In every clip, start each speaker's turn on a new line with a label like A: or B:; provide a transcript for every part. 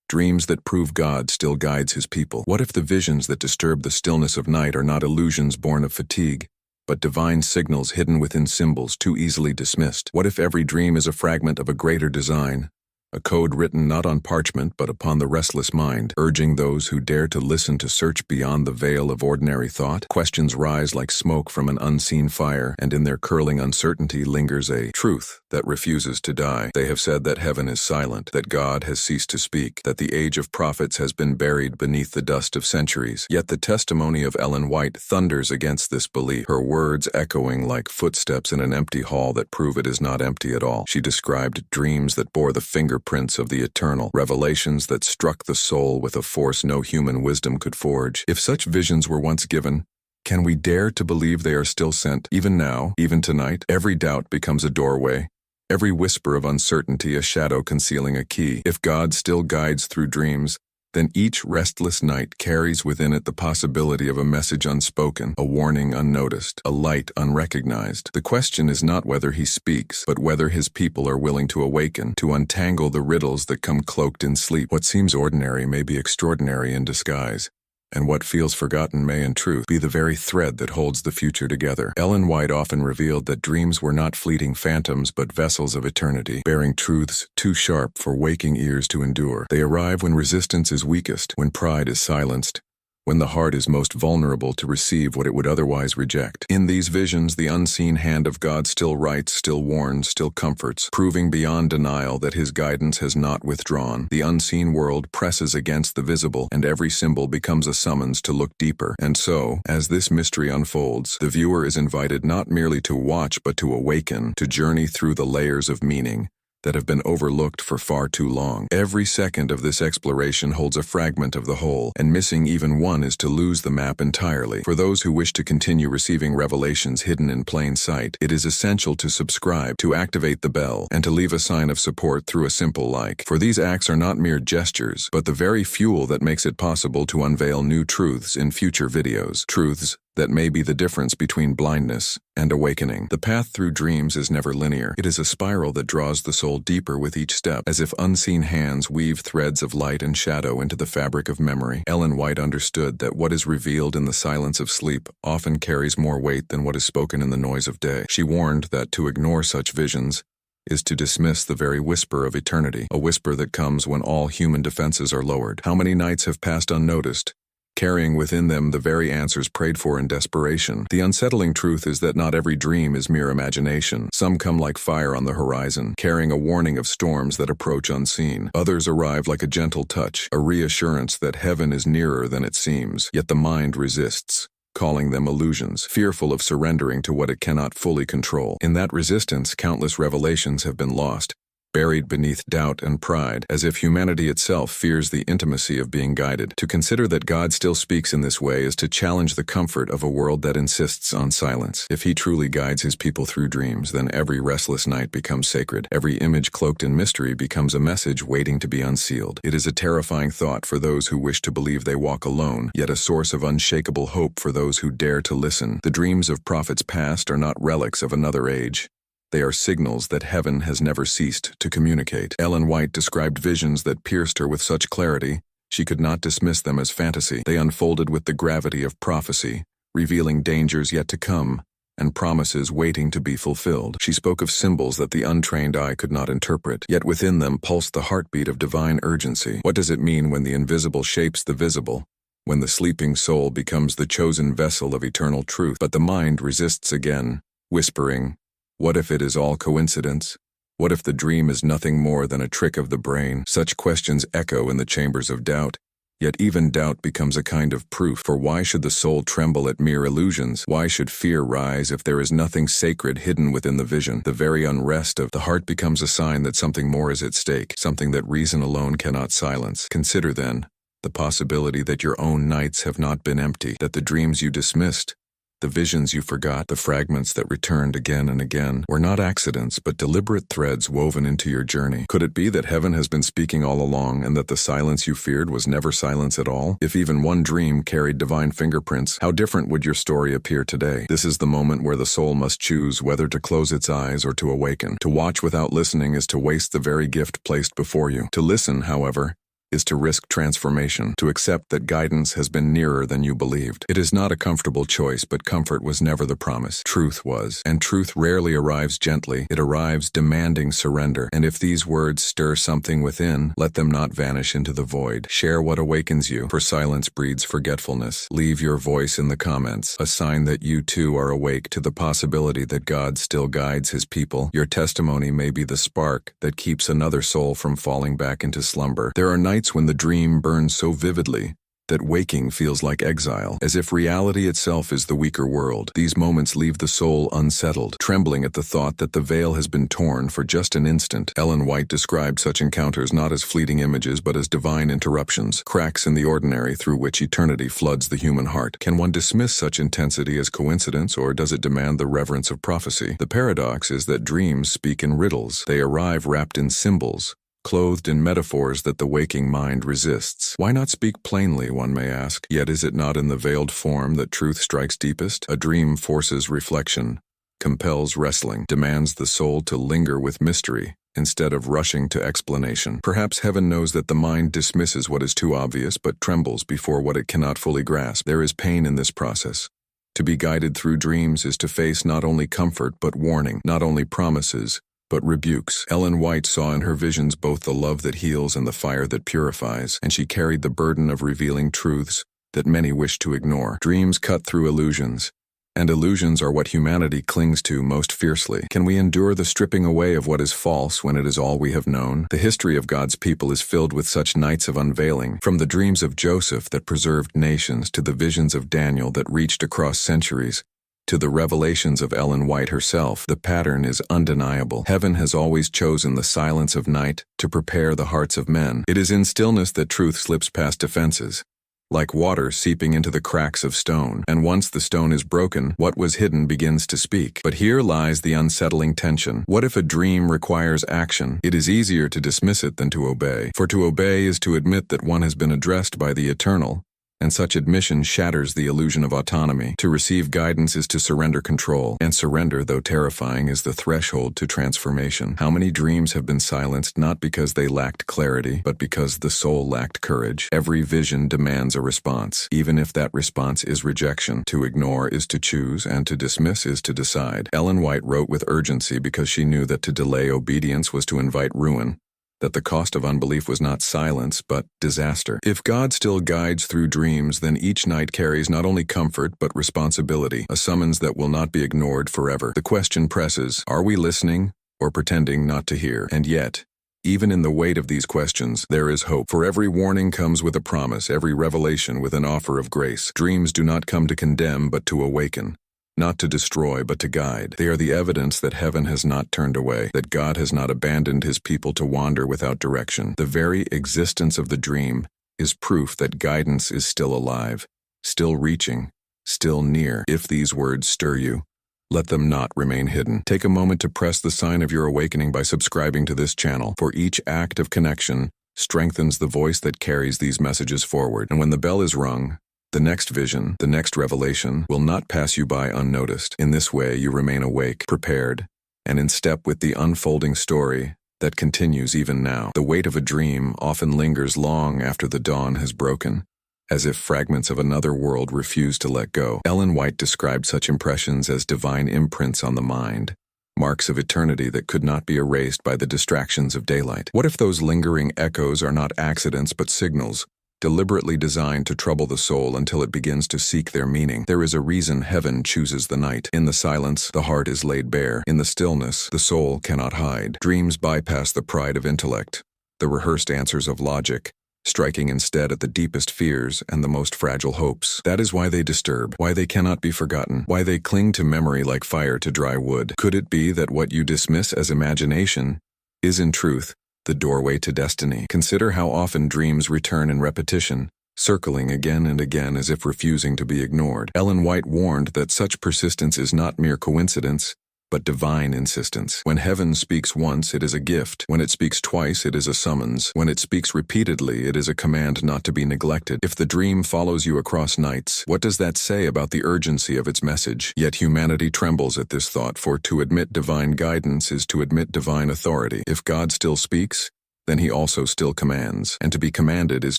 A: Dreams that prove God still guides his people. What if the visions that disturb the stillness of night are not illusions born of fatigue, but divine signals hidden within symbols too easily dismissed? What if every dream is a fragment of a greater design, a code written not on parchment but upon the restless mind, urging those who dare to listen to search beyond the veil of ordinary thought? Questions rise like smoke from an unseen fire, and in their curling uncertainty lingers a truth that refuses to die. They have said that heaven is silent, that God has ceased to speak, that the age of prophets has been buried beneath the dust of centuries. Yet the testimony of Ellen White thunders against this belief, her words echoing like footsteps in an empty hall that prove it is not empty at all. She described dreams that bore the fingerprints of the eternal, revelations that struck the soul with a force no human wisdom could forge. If such visions were once given, can we dare to believe they are still sent? Even now, even tonight, every doubt becomes a doorway, every whisper of uncertainty a shadow concealing a key. If God still guides through dreams, then each restless night carries within it the possibility of a message unspoken, a warning unnoticed, a light unrecognized. The question is not whether he speaks, but whether his people are willing to awaken, to untangle the riddles that come cloaked in sleep. What seems ordinary may be extraordinary in disguise, and what feels forgotten may in truth be the very thread that holds the future together. Ellen White often revealed that dreams were not fleeting phantoms but vessels of eternity, bearing truths too sharp for waking ears to endure. They arrive when resistance is weakest, when pride is silenced, when the heart is most vulnerable to receive what it would otherwise reject. In these visions, the unseen hand of God still writes, still warns, still comforts, proving beyond denial that his guidance has not withdrawn. The unseen world presses against the visible, and every symbol becomes a summons to look deeper. And so, as this mystery unfolds, the viewer is invited not merely to watch but to awaken, to journey through the layers of meaning that have been overlooked for far too long. Every second of this exploration holds a fragment of the whole, and missing even one is to lose the map entirely. For those who wish to continue receiving revelations hidden in plain sight, it is essential to subscribe, to activate the bell, and to leave a sign of support through a simple like. For these acts are not mere gestures, but the very fuel that makes it possible to unveil new truths in future videos. Truths that may be the difference between blindness and awakening. The path through dreams is never linear. It is a spiral that draws the soul deeper with each step, as if unseen hands weave threads of light and shadow into the fabric of memory. Ellen White understood that what is revealed in the silence of sleep often carries more weight than what is spoken in the noise of day. She warned that to ignore such visions is to dismiss the very whisper of eternity, a whisper that comes when all human defenses are lowered. How many nights have passed unnoticed, carrying within them the very answers prayed for in desperation? The unsettling truth is that not every dream is mere imagination. Some come like fire on the horizon, carrying a warning of storms that approach unseen. Others arrive like a gentle touch, a reassurance that heaven is nearer than it seems. Yet the mind resists, calling them illusions, fearful of surrendering to what it cannot fully control. In that resistance, countless revelations have been lost, buried beneath doubt and pride, as if humanity itself fears the intimacy of being guided. To consider that God still speaks in this way is to challenge the comfort of a world that insists on silence. If he truly guides his people through dreams, then every restless night becomes sacred. Every image cloaked in mystery becomes a message waiting to be unsealed. It is a terrifying thought for those who wish to believe they walk alone, yet a source of unshakable hope for those who dare to listen. The dreams of prophets past are not relics of another age. They are signals that heaven has never ceased to communicate. Ellen White described visions that pierced her with such clarity, she could not dismiss them as fantasy. They unfolded with the gravity of prophecy, revealing dangers yet to come, and promises waiting to be fulfilled. She spoke of symbols that the untrained eye could not interpret, yet within them pulsed the heartbeat of divine urgency. What does it mean when the invisible shapes the visible, when the sleeping soul becomes the chosen vessel of eternal truth? But the mind resists again, whispering, what if it is all coincidence? What if the dream is nothing more than a trick of the brain? Such questions echo in the chambers of doubt, yet even doubt becomes a kind of proof. For why should the soul tremble at mere illusions? Why should fear rise if there is nothing sacred hidden within the vision? The very unrest of the heart becomes a sign that something more is at stake, something that reason alone cannot silence. Consider, then, the possibility that your own nights have not been empty, that the dreams you dismissed, the visions you forgot, the fragments that returned again and again, were not accidents but deliberate threads woven into your journey. Could it be that heaven has been speaking all along and that the silence you feared was never silence at all? If even one dream carried divine fingerprints, how different would your story appear today? This is the moment where the soul must choose whether to close its eyes or to awaken. To watch without listening is to waste the very gift placed before you. To listen, however, is to risk transformation, to accept that guidance has been nearer than you believed. It is not a comfortable choice, but comfort was never the promise. Truth was. And truth rarely arrives gently. It arrives demanding surrender. And if these words stir something within, let them not vanish into the void. Share what awakens you, for silence breeds forgetfulness. Leave your voice in the comments, a sign that you too are awake to the possibility that God still guides his people. Your testimony may be the spark that keeps another soul from falling back into slumber. There are nights when the dream burns so vividly that waking feels like exile, as if reality itself is the weaker world. These moments leave the soul unsettled, trembling at the thought that the veil has been torn for just an instant. Ellen White described such encounters not as fleeting images but as divine interruptions, cracks in the ordinary through which eternity floods the human heart. Can one dismiss such intensity as coincidence, or does it demand the reverence of prophecy? The paradox is that dreams speak in riddles. They arrive wrapped in symbols, clothed in metaphors that the waking mind resists. Why not speak plainly, one may ask? Yet is it not in the veiled form that truth strikes deepest? A dream forces reflection, compels wrestling, demands the soul to linger with mystery instead of rushing to explanation. Perhaps heaven knows that the mind dismisses what is too obvious but trembles before what it cannot fully grasp. There is pain in this process. To be guided through dreams is to face not only comfort but warning, not only promises but rebukes. Ellen White saw in her visions both the love that heals and the fire that purifies, and she carried the burden of revealing truths that many wish to ignore. Dreams cut through illusions, and illusions are what humanity clings to most fiercely. Can we endure the stripping away of what is false when it is all we have known? The history of God's people is filled with such nights of unveiling, from the dreams of Joseph that preserved nations to the visions of Daniel that reached across centuries, to the revelations of Ellen White herself. The pattern is undeniable. Heaven has always chosen the silence of night to prepare the hearts of men. It is in stillness that truth slips past defenses, like water seeping into the cracks of stone. And once the stone is broken, what was hidden begins to speak. But here lies the unsettling tension. What if a dream requires action? It is easier to dismiss it than to obey. For to obey is to admit that one has been addressed by the eternal, and such admission shatters the illusion of autonomy. To receive guidance is to surrender control, and surrender, though terrifying, is the threshold to transformation. How many dreams have been silenced not because they lacked clarity, but because the soul lacked courage? Every vision demands a response, even if that response is rejection. To ignore is to choose, and to dismiss is to decide. Ellen White wrote with urgency because she knew that to delay obedience was to invite ruin, that the cost of unbelief was not silence, but disaster. If God still guides through dreams, then each night carries not only comfort, but responsibility, a summons that will not be ignored forever. The question presses, are we listening or pretending not to hear? And yet, even in the weight of these questions, there is hope. For every warning comes with a promise, every revelation with an offer of grace. Dreams do not come to condemn, but to awaken. Not to destroy, but to guide. They are the evidence that heaven has not turned away, that God has not abandoned his people to wander without direction. The very existence of the dream is proof that guidance is still alive, still reaching, still near. If these words stir you, let them not remain hidden. Take a moment to press the sign of your awakening by subscribing to this channel, for each act of connection strengthens the voice that carries these messages forward. And when the bell is rung, the next vision, the next revelation, will not pass you by unnoticed. In this way, you remain awake, prepared, and in step with the unfolding story that continues even now. The weight of a dream often lingers long after the dawn has broken, as if fragments of another world refuse to let go. Ellen White described such impressions as divine imprints on the mind, marks of eternity that could not be erased by the distractions of daylight. What if those lingering echoes are not accidents but signals, deliberately designed to trouble the soul until it begins to seek their meaning? There is a reason heaven chooses the night. In the silence, the heart is laid bare. In the stillness, the soul cannot hide. Dreams bypass the pride of intellect, the rehearsed answers of logic, striking instead at the deepest fears and the most fragile hopes. That is why they disturb, why they cannot be forgotten, why they cling to memory like fire to dry wood. Could it be that what you dismiss as imagination is in truth the doorway to destiny? Consider how often dreams return in repetition, circling again and again as if refusing to be ignored. Ellen White warned that such persistence is not mere coincidence, but divine insistence. When heaven speaks once, it is a gift. When it speaks twice, it is a summons. When it speaks repeatedly, it is a command not to be neglected. If the dream follows you across nights, what does that say about the urgency of its message? Yet humanity trembles at this thought, for to admit divine guidance is to admit divine authority. If God still speaks, then he also still commands. And to be commanded is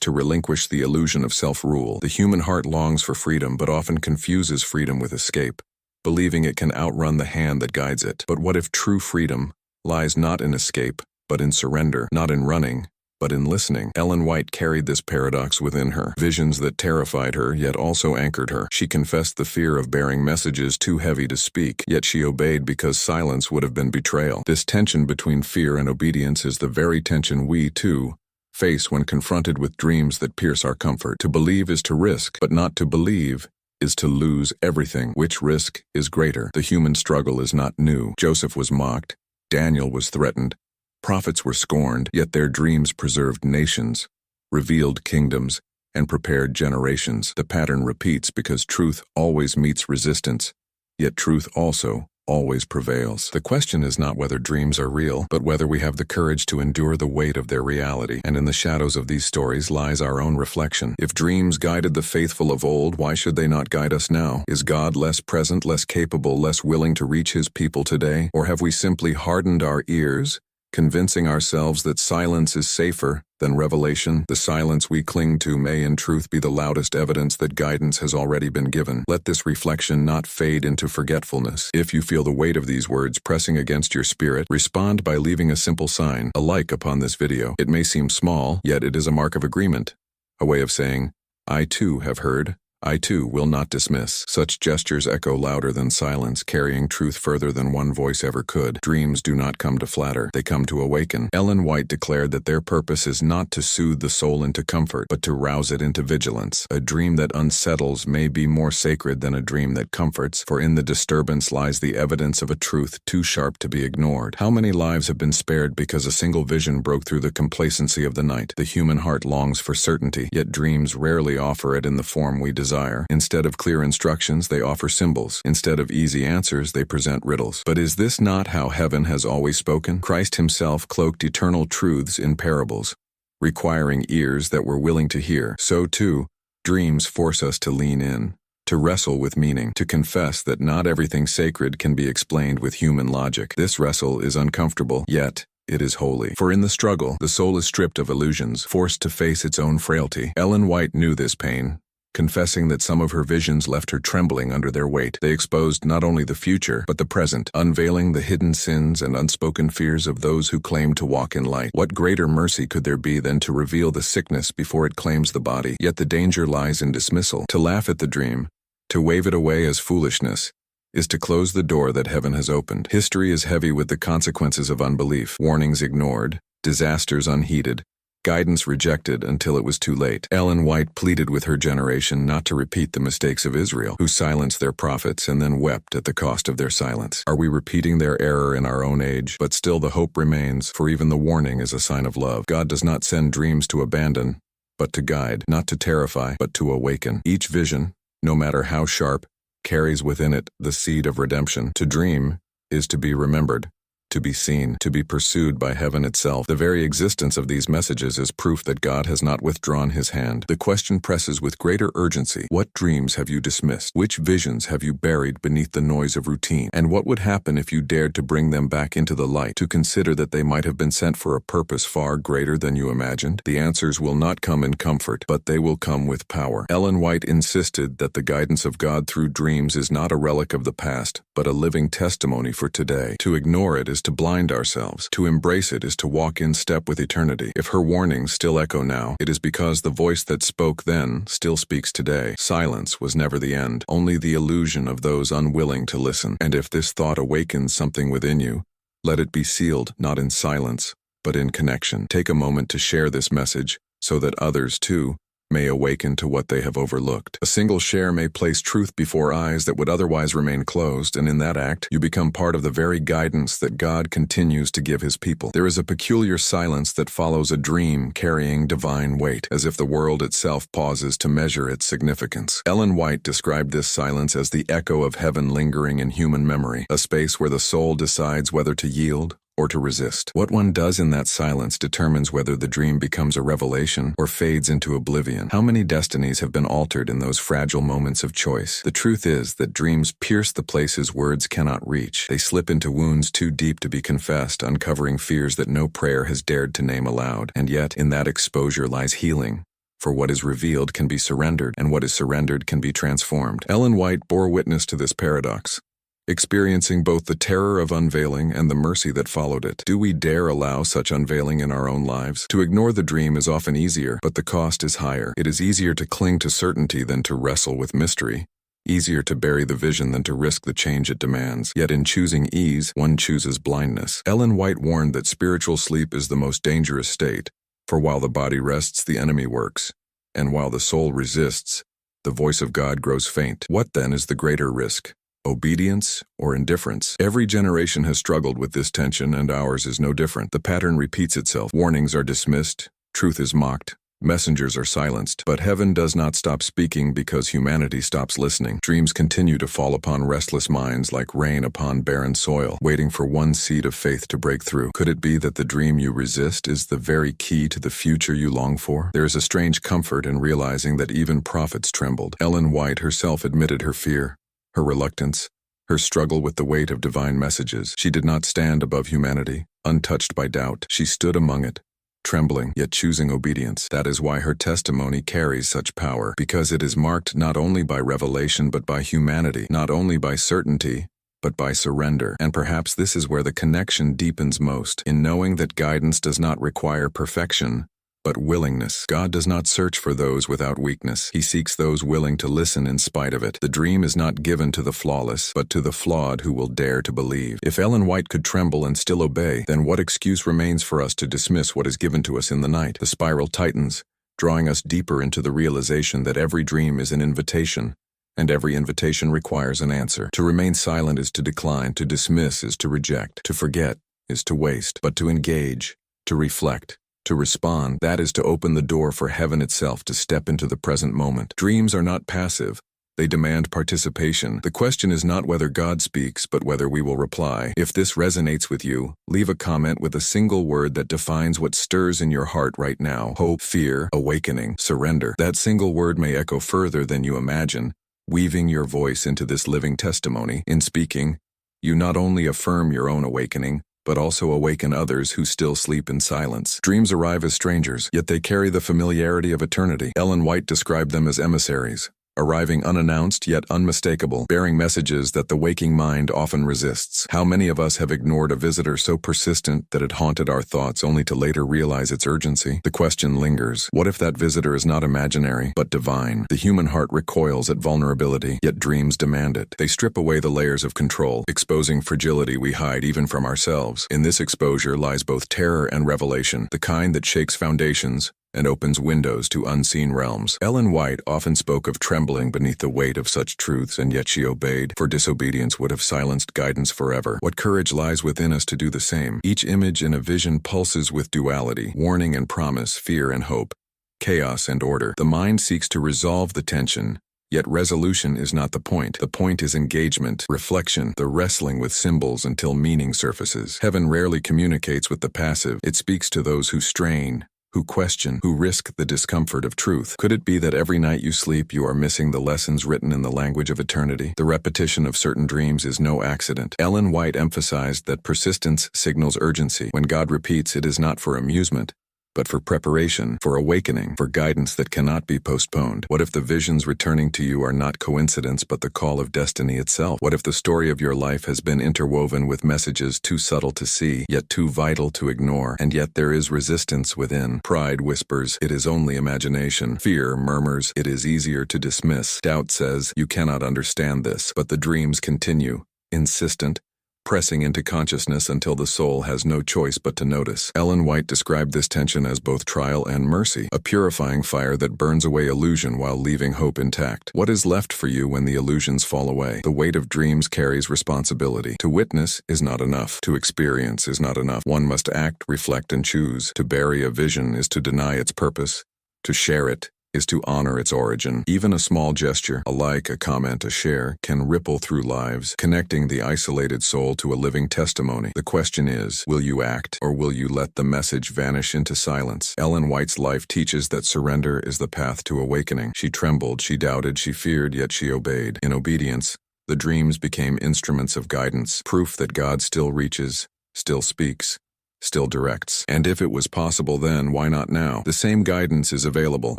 A: to relinquish the illusion of self-rule. The human heart longs for freedom, but often confuses freedom with escape, believing it can outrun the hand that guides it. But what if true freedom lies not in escape, but in surrender, not in running, but in listening? Ellen White carried this paradox within her, visions that terrified her yet also anchored her. She confessed the fear of bearing messages too heavy to speak, yet she obeyed because silence would have been betrayal. This tension between fear and obedience is the very tension we, too, face when confronted with dreams that pierce our comfort. To believe is to risk, but not to believe is to lose everything. Which risk is greater? The human struggle is not new. Joseph was mocked, Daniel was threatened, prophets were scorned, yet their dreams preserved nations, revealed kingdoms, and prepared generations. The pattern repeats because truth always meets resistance, yet truth also always prevails. The question is not whether dreams are real, but whether we have the courage to endure the weight of their reality. And in the shadows of these stories lies our own reflection. If dreams guided the faithful of old, why should they not guide us now? Is God less present, less capable, less willing to reach his people today? Or have we simply hardened our ears, convincing ourselves that silence is safer than revelation? The silence we cling to may in truth be the loudest evidence that guidance has already been given. Let this reflection not fade into forgetfulness. If you feel the weight of these words pressing against your spirit, respond by leaving a simple sign, a like upon this video. It may seem small, yet it is a mark of agreement, a way of saying, I too have heard, I too will not dismiss. Such gestures echo louder than silence, carrying truth further than one voice ever could. Dreams do not come to flatter, they come to awaken. Ellen White declared that their purpose is not to soothe the soul into comfort, but to rouse it into vigilance. A dream that unsettles may be more sacred than a dream that comforts, for in the disturbance lies the evidence of a truth too sharp to be ignored. How many lives have been spared because a single vision broke through the complacency of the night? The human heart longs for certainty, yet dreams rarely offer it in the form we desire. Instead of clear instructions, they offer symbols. Instead of easy answers, they present riddles. But is this not how heaven has always spoken? Christ himself cloaked eternal truths in parables, requiring ears that were willing to hear. So too, dreams force us to lean in, to wrestle with meaning, to confess that not everything sacred can be explained with human logic. This wrestle is uncomfortable, yet it is holy. For in the struggle, the soul is stripped of illusions, forced to face its own frailty. Ellen White knew this pain, confessing that some of her visions left her trembling under their weight. They exposed not only the future, but the present, unveiling the hidden sins and unspoken fears of those who claim to walk in light. What greater mercy could there be than to reveal the sickness before it claims the body? Yet the danger lies in dismissal. To laugh at the dream, to wave it away as foolishness, is to close the door that heaven has opened. History is heavy with the consequences of unbelief, warnings ignored, disasters unheeded, guidance rejected until it was too late. Ellen White pleaded with her generation not to repeat the mistakes of Israel, who silenced their prophets and then wept at the cost of their silence. Are we repeating their error in our own age? But still the hope remains, for even the warning is a sign of love. God does not send dreams to abandon, but to guide, not to terrify, but to awaken. Each vision, no matter how sharp, carries within it the seed of redemption. To dream is to be remembered, to be seen, to be pursued by heaven itself. The very existence of these messages is proof that God has not withdrawn his hand. The question presses with greater urgency. What dreams have you dismissed? Which visions have you buried beneath the noise of routine? And what would happen if you dared to bring them back into the light, to consider that they might have been sent for a purpose far greater than you imagined? The answers will not come in comfort, but they will come with power. Ellen White insisted that the guidance of God through dreams is not a relic of the past, but a living testimony for today. To ignore it is to blind ourselves. To embrace it is to walk in step with eternity. If her warnings still echo now, it is because the voice that spoke then still speaks today. Silence was never the end, only the illusion of those unwilling to listen. And if this thought awakens something within you, let it be sealed not in silence, but in connection. Take a moment to share this message so that others, too, may awaken to what they have overlooked. A single share may place truth before eyes that would otherwise remain closed, and in that act, you become part of the very guidance that God continues to give his people. There is a peculiar silence that follows a dream carrying divine weight, as if the world itself pauses to measure its significance. Ellen White described this silence as the echo of heaven lingering in human memory, a space where the soul decides whether to yield or to resist. What one does in that silence determines whether the dream becomes a revelation or fades into oblivion. How many destinies have been altered in those fragile moments of choice? The truth is that dreams pierce the places words cannot reach. They slip into wounds too deep to be confessed, uncovering fears that no prayer has dared to name aloud. And yet, in that exposure lies healing. For what is revealed can be surrendered, and what is surrendered can be transformed. Ellen White bore witness to this paradox, experiencing both the terror of unveiling and the mercy that followed it. Do we dare allow such unveiling in our own lives? To ignore the dream is often easier, but the cost is higher. It is easier to cling to certainty than to wrestle with mystery. Easier to bury the vision than to risk the change it demands. Yet in choosing ease, one chooses blindness. Ellen White warned that spiritual sleep is the most dangerous state, for while the body rests, the enemy works, and while the soul resists, the voice of God grows faint. What then is the greater risk? Obedience or indifference? Every generation has struggled with this tension, and ours is no different. The pattern repeats itself. Warnings are dismissed, truth is mocked, messengers are silenced. But heaven does not stop speaking because humanity stops listening. Dreams continue to fall upon restless minds like rain upon barren soil, waiting for one seed of faith to break through. Could it be that the dream you resist is the very key to the future you long for? There is a strange comfort in realizing that even prophets trembled. Ellen White herself admitted her fear, her reluctance, her struggle with the weight of divine messages. She did not stand above humanity, untouched by doubt. She stood among it, trembling, yet choosing obedience. That is why her testimony carries such power, because it is marked not only by revelation but by humanity, not only by certainty, but by surrender. And perhaps this is where the connection deepens most, in knowing that guidance does not require perfection, but willingness. God does not search for those without weakness. He seeks those willing to listen in spite of it. The dream is not given to the flawless, but to the flawed who will dare to believe. If Ellen White could tremble and still obey, then what excuse remains for us to dismiss what is given to us in the night? The spiral tightens, drawing us deeper into the realization that every dream is an invitation, and every invitation requires an answer. To remain silent is to decline, to dismiss is to reject, to forget is to waste, but to engage, to reflect, to respond, that is to open the door for heaven itself to step into the present moment. Dreams are not passive. They demand participation. The question is not whether God speaks, but whether we will reply. If this resonates with you, leave a comment with a single word that defines what stirs in your heart right now: hope, fear, awakening, surrender. That single word may echo further than you imagine, weaving your voice into this living testimony. In speaking, you not only affirm your own awakening, but also awaken others who still sleep in silence. Dreams arrive as strangers, yet they carry the familiarity of eternity. Ellen White described them as emissaries, arriving unannounced yet unmistakable, bearing messages that the waking mind often resists. How many of us have ignored a visitor so persistent that it haunted our thoughts only to later realize its urgency? The question lingers: what if that visitor is not imaginary, but divine? The human heart recoils at vulnerability, yet dreams demand it. They strip away the layers of control, exposing fragility we hide even from ourselves. In this exposure lies both terror and revelation, the kind that shakes foundations and opens windows to unseen realms. Ellen White often spoke of trembling beneath the weight of such truths, and yet she obeyed, for disobedience would have silenced guidance forever. What courage lies within us to do the same. Each image in a vision pulses with duality, warning and promise, fear and hope, chaos and order. The mind seeks to resolve the tension, yet resolution is not the point. The point is engagement, reflection, the wrestling with symbols until meaning surfaces. Heaven rarely communicates with the passive. It speaks to those who strain, who question, who risk the discomfort of truth. Could it be that every night you sleep you are missing the lessons written in the language of eternity? The repetition of certain dreams is no accident. Ellen White emphasized that persistence signals urgency. When God repeats, it is not for amusement, but for preparation, for awakening, for guidance that cannot be postponed. What if the visions returning to you are not coincidence but the call of destiny itself? What if the story of your life has been interwoven with messages too subtle to see, yet too vital to ignore, and yet there is resistance within? Pride whispers, it is only imagination. Fear murmurs, it is easier to dismiss. Doubt says, you cannot understand this. But the dreams continue, insistent, pressing into consciousness until the soul has no choice but to notice. Ellen White described this tension as both trial and mercy, a purifying fire that burns away illusion while leaving hope intact. What is left for you when the illusions fall away? The weight of dreams carries responsibility. To witness is not enough. To experience is not enough. One must act, reflect, and choose. To bury a vision is to deny its purpose. To share it is to honor its origin. Even a small gesture, a like, a comment, a share, can ripple through lives, connecting the isolated soul to a living testimony. The question is, will you act, or will you let the message vanish into silence? Ellen White's life teaches that surrender is the path to awakening. She trembled, she doubted, she feared, yet she obeyed. In obedience, the dreams became instruments of guidance, proof that God still reaches, still speaks, still directs. And if it was possible then, why not now? The same guidance is available,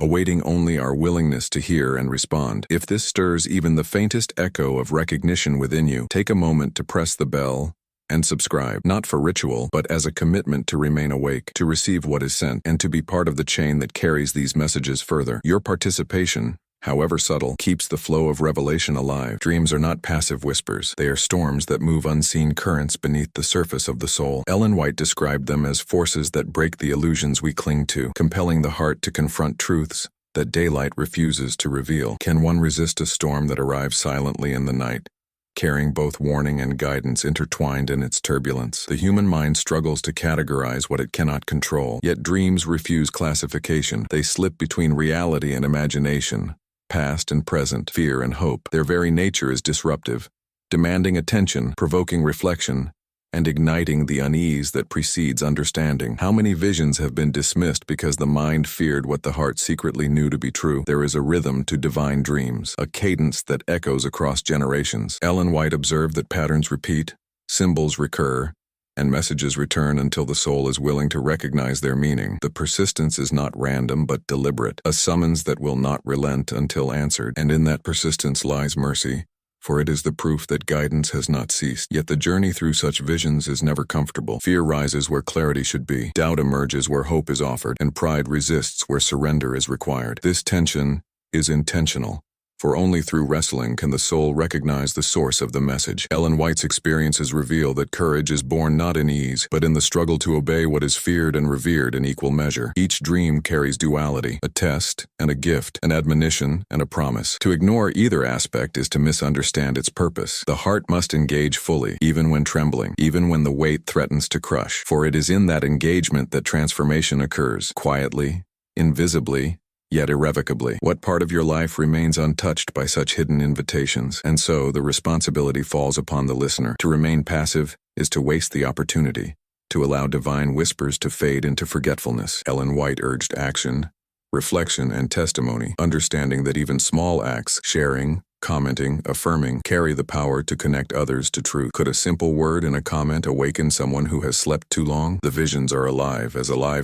A: awaiting only our willingness to hear and respond. If this stirs even the faintest echo of recognition within you, take a moment to press the bell and subscribe, not for ritual, but as a commitment to remain awake, to receive what is sent, and to be part of the chain that carries these messages further. Your participation, however subtle, keeps the flow of revelation alive. Dreams are not passive whispers. They are storms that move unseen currents beneath the surface of the soul. Ellen White described them as forces that break the illusions we cling to, compelling the heart to confront truths that daylight refuses to reveal. Can one resist a storm that arrives silently in the night, carrying both warning and guidance intertwined in its turbulence? The human mind struggles to categorize what it cannot control, yet dreams refuse classification. They slip between reality and imagination, past and present, fear and hope. Their very nature is disruptive, demanding attention, provoking reflection, and igniting the unease that precedes understanding. How many visions have been dismissed because the mind feared what the heart secretly knew to be true? There is a rhythm to divine dreams, a cadence that echoes across generations. Ellen White observed that patterns repeat, symbols recur, and messages return until the soul is willing to recognize their meaning. The persistence is not random but deliberate, a summons that will not relent until answered. And in that persistence lies mercy, for it is the proof that guidance has not ceased. Yet the journey through such visions is never comfortable. Fear rises where clarity should be, doubt emerges where hope is offered, and pride resists where surrender is required. This tension is intentional, for only through wrestling can the soul recognize the source of the message. Ellen White's experiences reveal that courage is born not in ease, but in the struggle to obey what is feared and revered in equal measure. Each dream carries duality, a test and a gift, an admonition and a promise. To ignore either aspect is to misunderstand its purpose. The heart must engage fully, even when trembling, even when the weight threatens to crush, for it is in that engagement that transformation occurs, quietly, invisibly, yet irrevocably. What part of your life remains untouched by such hidden invitations? And so the responsibility falls upon the listener. To remain passive is to waste the opportunity, to allow divine whispers to fade into forgetfulness. Ellen White urged action, reflection, and testimony, understanding that even small acts, sharing, commenting, affirming, carry the power to connect others to truth. Could a simple word in a comment awaken someone who has slept too long? The visions are alive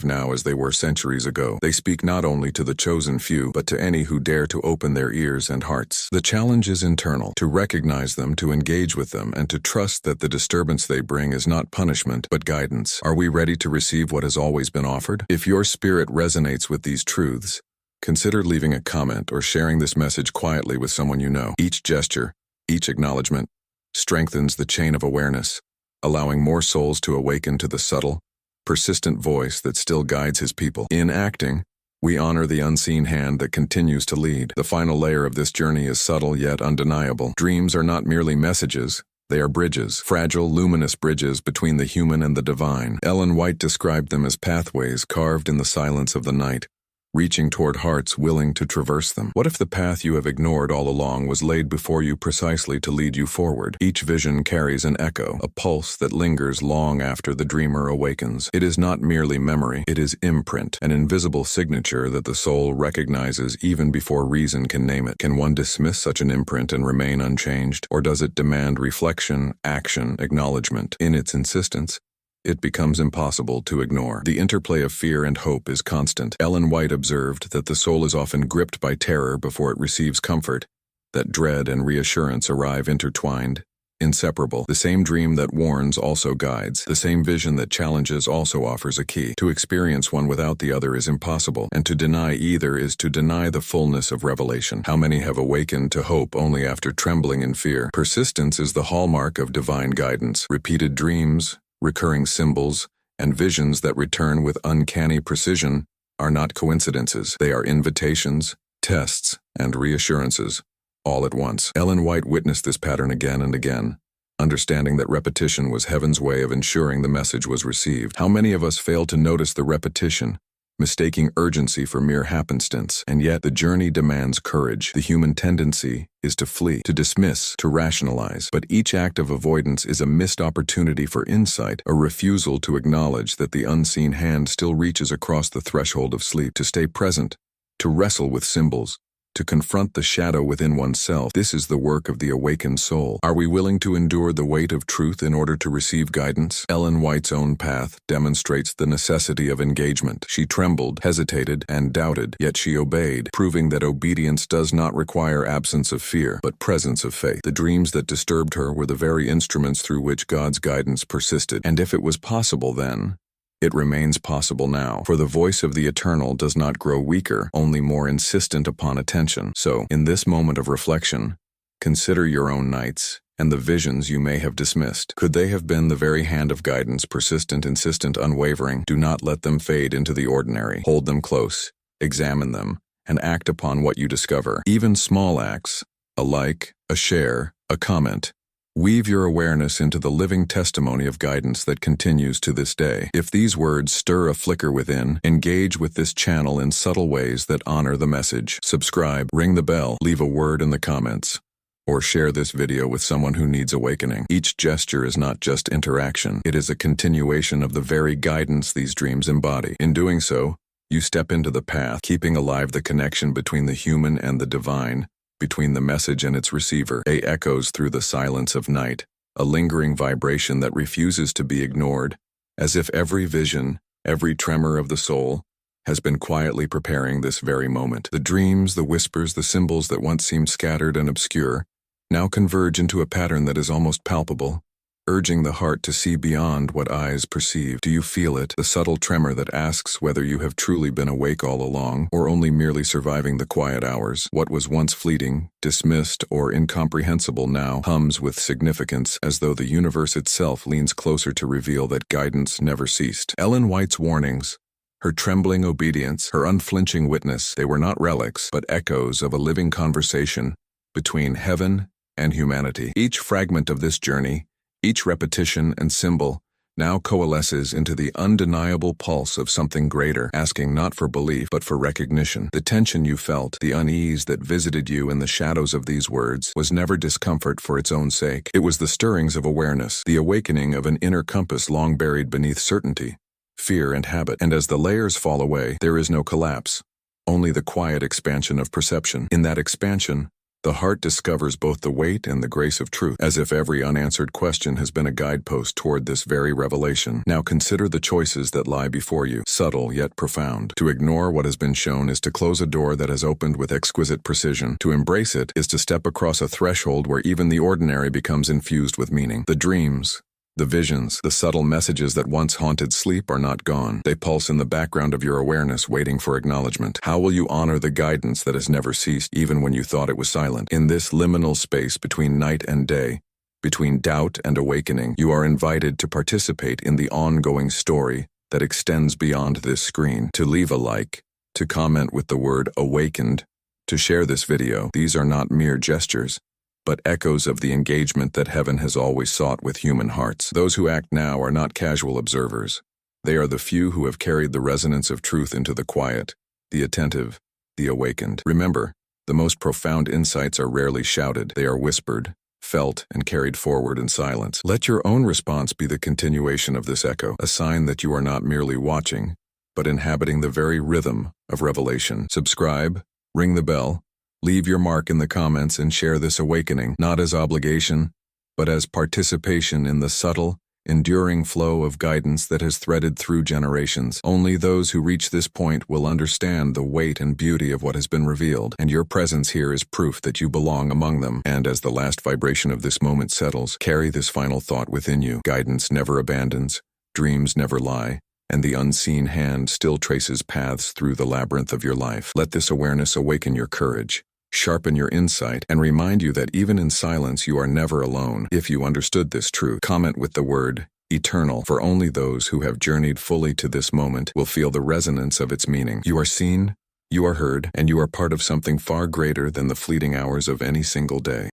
A: now as they were centuries ago. They speak not only to the chosen few, but to any who dare to open their ears and hearts. The challenge is internal, to recognize them, to engage with them, and to trust that the disturbance they bring is not punishment, but guidance. Are we ready to receive what has always been offered? If your spirit resonates with these truths, consider leaving a comment or sharing this message quietly with someone you know. Each gesture, each acknowledgement, strengthens the chain of awareness, allowing more souls to awaken to the subtle, persistent voice that still guides his people. In acting, we honor the unseen hand that continues to lead. The final layer of this journey is subtle yet undeniable. Dreams are not merely messages, they are bridges, fragile, luminous bridges between the human and the divine. Ellen White described them as pathways carved in the silence of the night, reaching toward hearts willing to traverse them. What if the path you have ignored all along was laid before you precisely to lead you forward? Each vision carries an echo, a pulse that lingers long after the dreamer awakens. It is not merely memory, it is imprint, an invisible signature that the soul recognizes even before reason can name it. Can one dismiss such an imprint and remain unchanged? Or does it demand reflection, action, acknowledgement? In its insistence, it becomes impossible to ignore. The interplay of fear and hope is constant. Ellen White observed that the soul is often gripped by terror before it receives comfort, that dread and reassurance arrive intertwined, inseparable. The same dream that warns also guides. The same vision that challenges also offers a key. To experience one without the other is impossible, and to deny either is to deny the fullness of revelation. How many have awakened to hope only after trembling in fear? Persistence is the hallmark of divine guidance. Repeated dreams, recurring symbols, and visions that return with uncanny precision are not coincidences. They are invitations, tests, and reassurances, all at once. Ellen White witnessed this pattern again and again, understanding that repetition was heaven's way of ensuring the message was received. How many of us fail to notice the repetition, mistaking urgency for mere happenstance. And yet, the journey demands courage. The human tendency is to flee, to dismiss, to rationalize. But each act of avoidance is a missed opportunity for insight, a refusal to acknowledge that the unseen hand still reaches across the threshold of sleep, to stay present, to wrestle with symbols, to confront the shadow within oneself. This is the work of the awakened soul. Are we willing to endure the weight of truth in order to receive guidance? Ellen White's own path demonstrates the necessity of engagement. She trembled, hesitated, and doubted, yet she obeyed, proving that obedience does not require absence of fear, but presence of faith. The dreams that disturbed her were the very instruments through which God's guidance persisted. And if it was possible then, it remains possible now, for the voice of the eternal does not grow weaker, only more insistent upon attention. So, in this moment of reflection, consider your own nights and the visions you may have dismissed. Could they have been the very hand of guidance, persistent, insistent, unwavering? Do not let them fade into the ordinary. Hold them close, examine them, and act upon what you discover. Even small acts, a like, a share, a comment, weave your awareness into the living testimony of guidance that continues to this day. If these words stir a flicker within, engage with this channel in subtle ways that honor the message. Subscribe, ring the bell, leave a word in the comments, or share this video with someone who needs awakening. Each gesture is not just interaction, it is a continuation of the very guidance these dreams embody. In doing so, you step into the path, keeping alive the connection between the human and the divine, between the message and its receiver. It echoes through the silence of night, a lingering vibration that refuses to be ignored, as if every vision, every tremor of the soul, has been quietly preparing this very moment. The dreams, the whispers, the symbols that once seemed scattered and obscure, now converge into a pattern that is almost palpable, urging the heart to see beyond what eyes perceive. Do you feel it? The subtle tremor that asks whether you have truly been awake all along, or only merely surviving the quiet hours. What was once fleeting, dismissed, or incomprehensible now hums with significance, as though the universe itself leans closer to reveal that guidance never ceased. Ellen White's warnings, her trembling obedience, her unflinching witness, they were not relics, but echoes of a living conversation between heaven and humanity. Each fragment of this journey, each repetition and symbol, now coalesces into the undeniable pulse of something greater, asking not for belief but for recognition. The tension you felt, the unease that visited you in the shadows of these words, was never discomfort for its own sake. It was the stirrings of awareness, the awakening of an inner compass long buried beneath certainty, fear, and habit. And as the layers fall away, there is no collapse, only the quiet expansion of perception. In that expansion, the heart discovers both the weight and the grace of truth, as if every unanswered question has been a guidepost toward this very revelation. Now consider the choices that lie before you, subtle yet profound. To ignore what has been shown is to close a door that has opened with exquisite precision. To embrace it is to step across a threshold where even the ordinary becomes infused with meaning. The dreams, the visions, the subtle messages that once haunted sleep are not gone. They pulse in the background of your awareness, waiting for acknowledgement. How will you honor the guidance that has never ceased, even when you thought it was silent? In this liminal space between night and day, between doubt and awakening, you are invited to participate in the ongoing story that extends beyond this screen. To leave a like, to comment with the word awakened, to share this video. These are not mere gestures, but echoes of the engagement that heaven has always sought with human hearts. Those who act now are not casual observers. They are the few who have carried the resonance of truth into the quiet, the attentive, the awakened. Remember, the most profound insights are rarely shouted. They are whispered, felt, and carried forward in silence. Let your own response be the continuation of this echo, a sign that you are not merely watching, but inhabiting the very rhythm of revelation. Subscribe, ring the bell, leave your mark in the comments, and share this awakening, not as obligation, but as participation in the subtle, enduring flow of guidance that has threaded through generations. Only those who reach this point will understand the weight and beauty of what has been revealed, and your presence here is proof that you belong among them. And as the last vibration of this moment settles, carry this final thought within you. Guidance never abandons, dreams never lie, and the unseen hand still traces paths through the labyrinth of your life. Let this awareness awaken your courage, sharpen your insight, and remind you that even in silence you are never alone. If you understood this truth, comment with the word eternal, for only those who have journeyed fully to this moment will feel the resonance of its meaning. You are seen, you are heard, and you are part of something far greater than the fleeting hours of any single day.